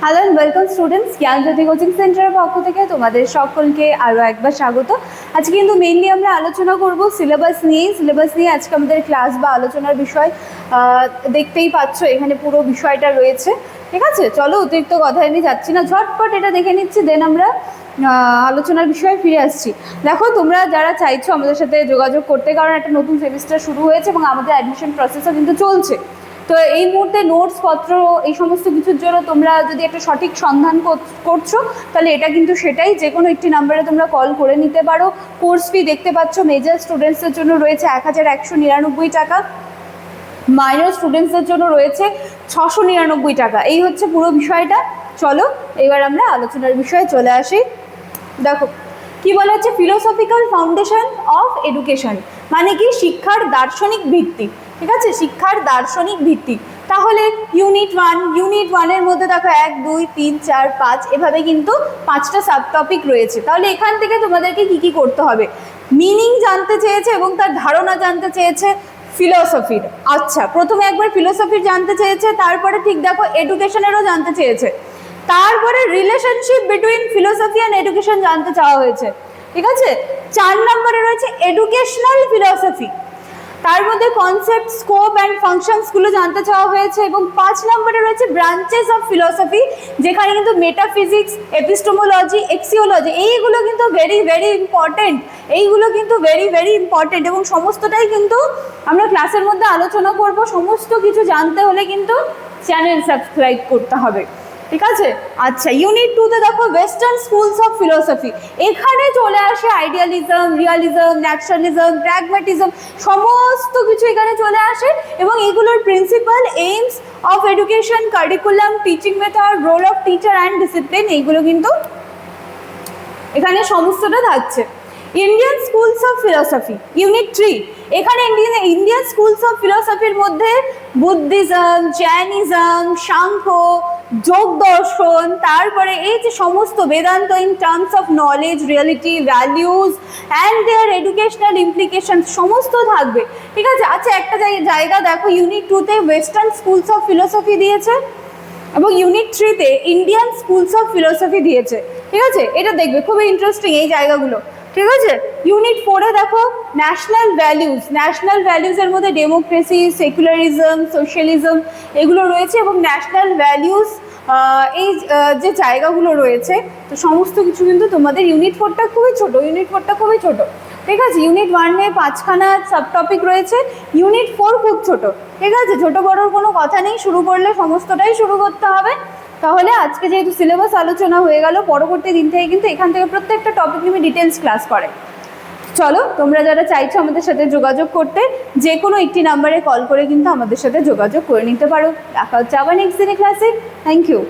Hello and welcome students, Gyanjyoti coaching সেন্টারের পক্ষ থেকে তোমাদের সকলকে আরও একবার স্বাগত। আজকে কিন্তু মেইনলি আমরা আলোচনা করব সিলেবাস নিয়ে আজকে আমাদের ক্লাস বা আলোচনার বিষয় দেখতেই পাচ্ছ, এখানে পুরো বিষয়টা রয়েছে। ঠিক আছে, চলো অতিরিক্ত কথায় নিয়ে যাচ্ছি না, ঝটপট এটা দেখে নিচ্ছি, দেন আমরা আলোচনার বিষয়ে ফিরে আসছি। দেখো, তোমরা যারা চাইছো আমাদের সাথে যোগাযোগ করতে, কারণ একটা নতুন সেমিস্টার শুরু হয়েছে এবং আমাদের অ্যাডমিশন প্রসেসও কিন্তু চলছে। তো এই মুহূর্তে নোটস পত্র এই সমস্ত কিছুর জন্য তোমরা যদি একটা সঠিক সন্ধান করছো, তাহলে এটা কিন্তু সেটাই, যে কোনো একটি নাম্বারে তোমরা কল করে নিতে পারো। কোর্স ফি দেখতে পাচ্ছ, মেজর স্টুডেন্টসের জন্য রয়েছে 1199 টাকা, মাইনর স্টুডেন্টসদের জন্য রয়েছে 699 টাকা। এই হচ্ছে পুরো বিষয়টা। চলো এবার আমরা আলোচনার বিষয়ে চলে আসি। দেখো কি বলা হচ্ছে, ফিলোসফিক্যাল ফাউন্ডেশন অফ এডুকেশন, মানে কি শিক্ষার দার্শনিক ভিত্তি। ঠিক আছে, শিক্ষার দার্শনিক ভিত্তি। তাহলে ইউনিট 1-এর মধ্যে দেখো 1, 2, 3, 4, 5 এভাবে কিন্তু 5টা সাব টপিক রয়েছে। তাহলে এখান থেকে তোমাদেরকে কি করতে হবে, মিনিং জানতে চেয়েছে এবং তার ধারণা জানতে চেয়েছে ফিলোসফির। আচ্ছা, প্রথমে একবার ফিলোসফির জানতে চেয়েছে, তারপরে ঠিক দেখো এডুকেশনেরও জানতে চেয়েছে, তারপরে relationship between philosophy and education জানতে চাওয়া হয়েছে। ঠিক আছে, 4 নম্বরে রয়েছে এডুকেশনাল ফিলোসফি, তার মধ্যে কনসেপ্ট, স্কোপ অ্যান্ড ফাংশনসগুলো জানতে চাওয়া হয়েছে। এবং 5 নম্বরে রয়েছে ব্রাঞ্চেস অফ ফিলোসফি, যেখানে কিন্তু মেটাফিজিক্স, এপিস্টোমোলজি, এক্সিওলজি এইগুলো কিন্তু ভেরি ইম্পর্টেন্ট, এবং সমস্তটাই কিন্তু আমরা ক্লাসের মধ্যে আলোচনা করব। সমস্ত কিছু জানতে হলে কিন্তু চ্যানেল সাবস্ক্রাইব করতে হবে। ঠিক আছে, আচ্ছা, ইউনিট 2-তে দেখো ওয়েস্টার্ন স্কুলস অফ ফিলোসফি। এখানে চলে আসে আইডিয়ালিজম, রিয়ালিজম, ন্যাচারালিজম, প্র্যাগম্যাটিজম, সমস্ত কিছু এখানে চলে আসে। এবং এগুলোর principal, aims of education, curriculum, teaching method, role of teacher and discipline, এইগুলো কিন্তু এখানে সমস্তটা থাকছে। Indian schools of philosophy, unit 3। এখানে ইন্ডিয়ান স্কুলস অফ ফিলোসফির মধ্যে বুদ্ধিজম, জৈনিজম, সাংখ্য, যোগ দর্শন, তারপরে এই যে সমস্ত Vedanta in terms of knowledge, reality, values and their educational implication, সমস্ত থাকবে। ঠিক আছে, আচ্ছা, একটা জায়গা দেখো, ইউনিট 2-তে ওয়েস্টার্ন স্কুলস অফ ফিলোসফি দিয়েছে এবং ইউনিট 3-তে ইন্ডিয়ান স্কুলস অফ ফিলোসফি দিয়েছে। ঠিক আছে, এটা দেখবে, খুবই ইন্টারেস্টিং এই জায়গাগুলো। ঠিক আছে, ইউনিট 4-এ দেখো ন্যাশনাল ভ্যালিউজের মধ্যে ডেমোক্রেসি, সেকুলারিজম, সোশ্যালিজম এগুলো রয়েছে। এবং ন্যাশনাল ভ্যালিউজ এই যে জায়গাগুলো রয়েছে, তো সমস্ত কিছু কিন্তু তোমাদের ইউনিট 4টা খুবই ছোট। ঠিক আছে, ইউনিট 1-এ 5খানা সাব টপিক রয়েছে, ইউনিট 4 খুব ছোট। ঠিক আছে, ছোট বড়োর কোনো কথা নেই, শুরু করলে সমস্তটাই শুরু করতে হবে। তাহলে আজকে যেহেতু সিলেবাস আলোচনা হয়ে গেল, পরবর্তী দিন থেকে কিন্তু এখান থেকে প্রত্যেকটা টপিক নিয়ে ডিটেলস ক্লাস করে। চলো, তোমরা যারা চাইছো আমাদের সাথে যোগাযোগ করতে, যে কোনো একটি নাম্বারে কল করে কিন্তু আমাদের সাথে যোগাযোগ করে নিতে পারো। দেখা হচ্ছে আবার নেক্সট দিনে ক্লাসে। Thank you.